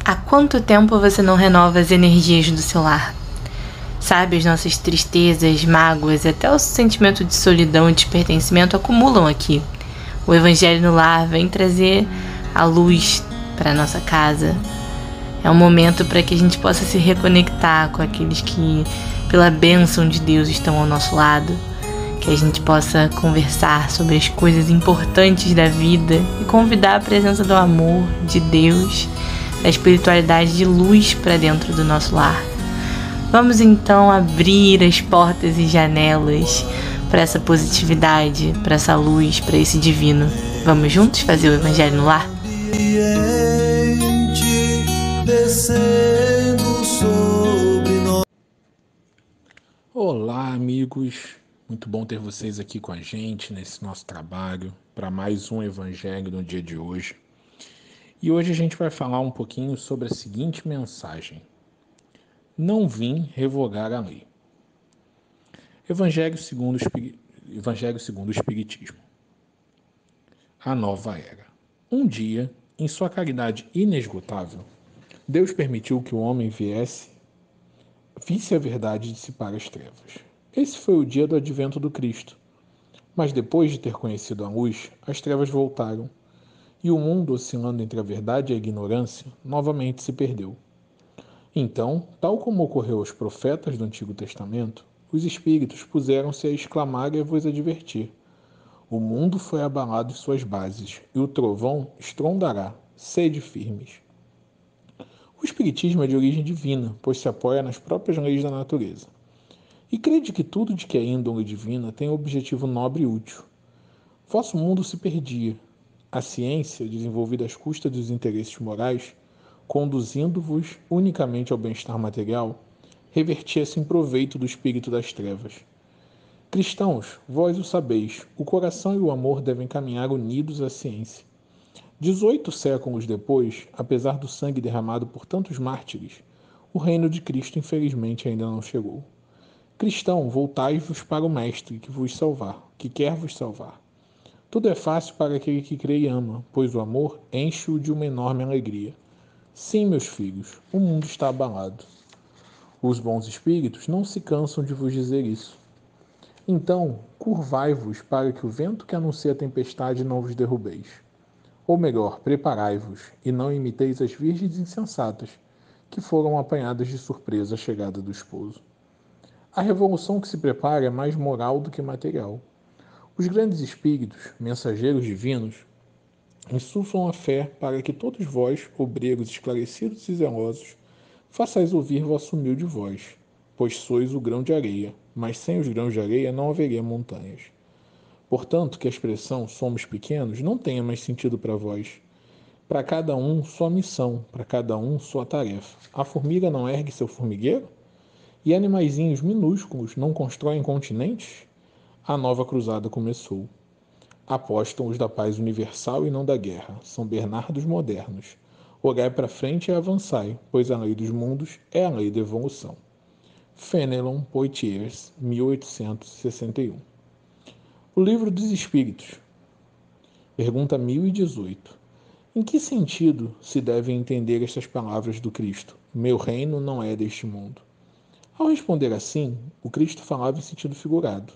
Há quanto tempo você não renova as energias do seu lar? Sabe, as nossas tristezas, mágoas e até o sentimento de solidão e despertencimento acumulam aqui. O Evangelho no Lar vem trazer a luz para nossa casa. É um momento para que a gente possa se reconectar com aqueles que, pela bênção de Deus, estão ao nosso lado. Que a gente possa conversar sobre as coisas importantes da vida e convidar a presença do amor, de Deus, da espiritualidade de luz para dentro do nosso lar. Vamos então abrir as portas e janelas para essa positividade, para essa luz, para esse divino. Vamos juntos fazer o Evangelho no Lar? Olá, amigos. Muito bom ter vocês aqui com a gente nesse nosso trabalho para mais um Evangelho no dia de hoje. E hoje a gente vai falar um pouquinho sobre a seguinte mensagem: não vim revogar a lei. Evangelho segundo o Espiritismo. A nova era. Um dia, em sua caridade inesgotável, Deus permitiu que o homem visse a verdade dissipar as trevas. Esse foi o dia do advento do Cristo. Mas depois de ter conhecido a luz, as trevas voltaram, e o mundo, oscilando entre a verdade e a ignorância, novamente se perdeu. Então, tal como ocorreu aos profetas do Antigo Testamento, os espíritos puseram-se a exclamar e a vos advertir: o mundo foi abalado em suas bases, e o trovão estrondará, sede firmes. O espiritismo é de origem divina, pois se apoia nas próprias leis da natureza. E crede que tudo de que é índole divina tem um objetivo nobre e útil. Vosso mundo se perdia. A ciência, desenvolvida às custas dos interesses morais, conduzindo-vos unicamente ao bem-estar material, revertia-se em proveito do espírito das trevas. Cristãos, vós o sabeis, o coração e o amor devem caminhar unidos à ciência. 18 séculos depois, apesar do sangue derramado por tantos mártires, o reino de Cristo infelizmente ainda não chegou. Cristão, voltai-vos para o Mestre que quer vos salvar. Tudo é fácil para aquele que crê e ama, pois o amor enche-o de uma enorme alegria. Sim, meus filhos, o mundo está abalado. Os bons espíritos não se cansam de vos dizer isso. Então, curvai-vos para que o vento que anuncia a tempestade não vos derrubeis. Ou melhor, preparai-vos e não imiteis as virgens insensatas, que foram apanhadas de surpresa à chegada do esposo. A revolução que se prepara é mais moral do que material. Os grandes espíritos, mensageiros divinos, insuflam a fé para que todos vós, obreiros esclarecidos e zelosos, façais ouvir vossa humilde voz, pois sois o grão de areia, mas sem os grãos de areia não haveria montanhas. Portanto, que a expressão somos pequenos não tenha mais sentido para vós. Para cada um, sua missão, para cada um, sua tarefa. A formiga não ergue seu formigueiro? E animaizinhos minúsculos não constroem continentes? A nova cruzada começou. Apostam os da paz universal e não da guerra, São Bernardos modernos. Olhai para frente e avançai, pois a lei dos mundos é a lei da evolução. Fenelon Poitiers, 1861. O Livro dos Espíritos. Pergunta 1018. Em que sentido se devem entender estas palavras do Cristo? Meu reino não é deste mundo. Ao responder assim, o Cristo falava em sentido figurado.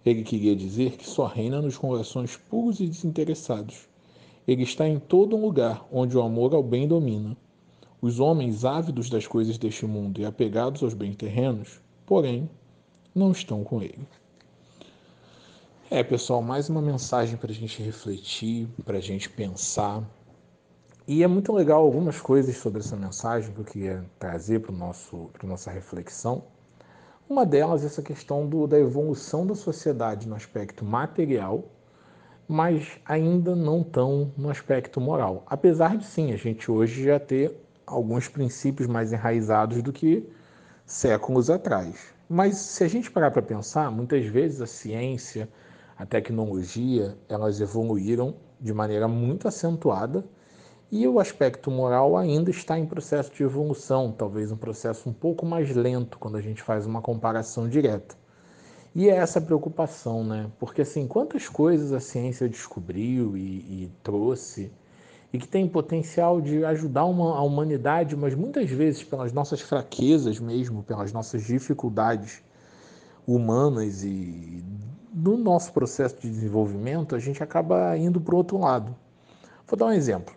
Ele queria dizer que só reina nos corações puros e desinteressados. Ele está em todo lugar onde o amor ao bem domina. Os homens ávidos das coisas deste mundo e apegados aos bens terrenos, porém, não estão com ele. Pessoal, mais uma mensagem para a gente refletir, para a gente pensar. E é muito legal algumas coisas sobre essa mensagem que eu queria trazer para nossa reflexão. Uma delas é essa questão da evolução da sociedade no aspecto material, mas ainda não tão no aspecto moral. Apesar de, sim, a gente hoje já ter alguns princípios mais enraizados do que séculos atrás. Mas se a gente parar para pensar, muitas vezes a ciência, a tecnologia, elas evoluíram de maneira muito acentuada e o aspecto moral ainda está em processo de evolução, talvez um processo um pouco mais lento quando a gente faz uma comparação direta. E é essa preocupação, né? Porque assim, quantas coisas a ciência descobriu e trouxe, e que tem potencial de ajudar a humanidade, mas muitas vezes pelas nossas fraquezas mesmo, pelas nossas dificuldades humanas e no nosso processo de desenvolvimento, a gente acaba indo para o outro lado. Vou dar um exemplo.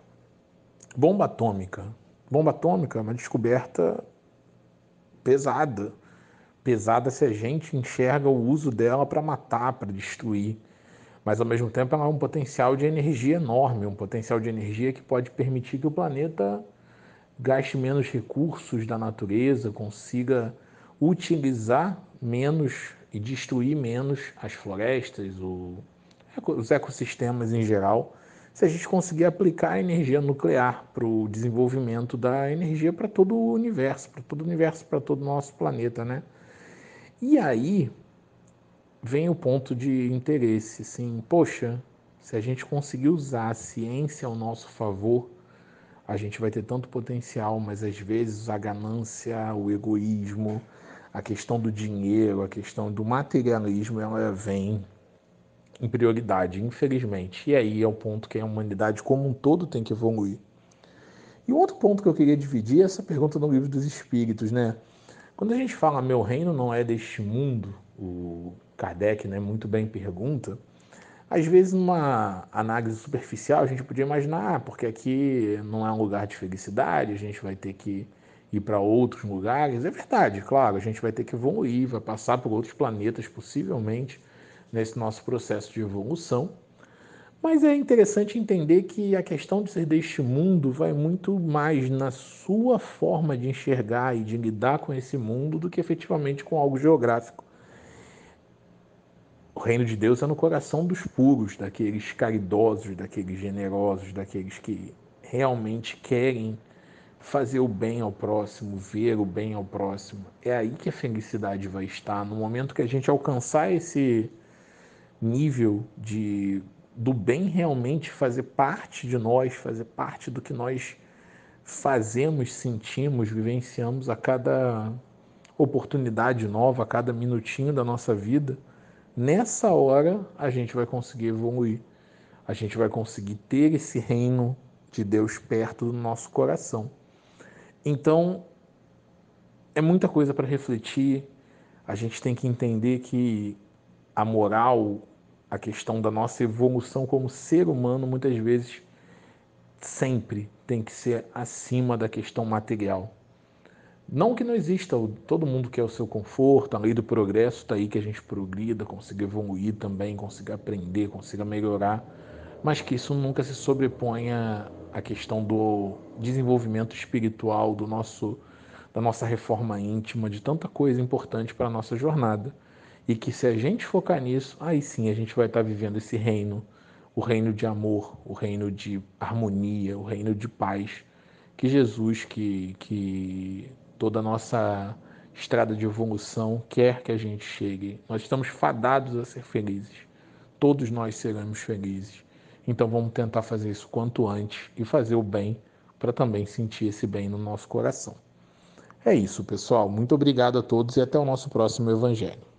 Bomba atômica. Bomba atômica é uma descoberta pesada. Pesada se a gente enxerga o uso dela para matar, para destruir. Mas ao mesmo tempo ela é um potencial de energia enorme, um potencial de energia que pode permitir que o planeta gaste menos recursos da natureza, consiga utilizar menos e destruir menos as florestas, os ecossistemas em geral, se a gente conseguir aplicar a energia nuclear para o desenvolvimento da energia para todo o universo, para todo o nosso planeta, né? E aí vem o ponto de interesse, assim, poxa, se a gente conseguir usar a ciência ao nosso favor, a gente vai ter tanto potencial, mas às vezes a ganância, o egoísmo, a questão do dinheiro, a questão do materialismo, ela vem em prioridade, infelizmente. E aí é o ponto que a humanidade como um todo tem que evoluir. E o outro ponto que eu queria dividir é essa pergunta no Livro dos Espíritos, né? Quando a gente fala meu reino não é deste mundo, o Kardec, né, muito bem pergunta, às vezes numa análise superficial a gente podia imaginar, porque aqui não é um lugar de felicidade, a gente vai ter que ir para outros lugares. É verdade, claro, a gente vai ter que evoluir, vai passar por outros planetas possivelmente nesse nosso processo de evolução. Mas é interessante entender que a questão de ser deste mundo vai muito mais na sua forma de enxergar e de lidar com esse mundo do que efetivamente com algo geográfico. O reino de Deus é no coração dos puros, daqueles caridosos, daqueles generosos, daqueles que realmente querem fazer o bem ao próximo, ver o bem ao próximo. É aí que a felicidade vai estar. No momento que a gente alcançar esse nível do bem realmente fazer parte de nós, fazer parte do que nós fazemos, sentimos, vivenciamos a cada oportunidade nova, a cada minutinho da nossa vida, nessa hora a gente vai conseguir evoluir. A gente vai conseguir ter esse reino de Deus perto do nosso coração. Então, é muita coisa para refletir. A gente tem que entender que a moral, a questão da nossa evolução como ser humano, muitas vezes, sempre tem que ser acima da questão material. Não que não exista, todo mundo quer o seu conforto, a lei do progresso está aí que a gente progrida, consiga evoluir também, consiga aprender, consiga melhorar, mas que isso nunca se sobreponha à questão do desenvolvimento espiritual, da nossa reforma íntima, de tanta coisa importante para a nossa jornada. E que se a gente focar nisso, aí sim a gente vai estar vivendo esse reino, o reino de amor, o reino de harmonia, o reino de paz, que Jesus, que toda a nossa estrada de evolução quer que a gente chegue. Nós estamos fadados a ser felizes. Todos nós seremos felizes. Então vamos tentar fazer isso quanto antes e fazer o bem para também sentir esse bem no nosso coração. É isso, pessoal. Muito obrigado a todos e até o nosso próximo Evangelho.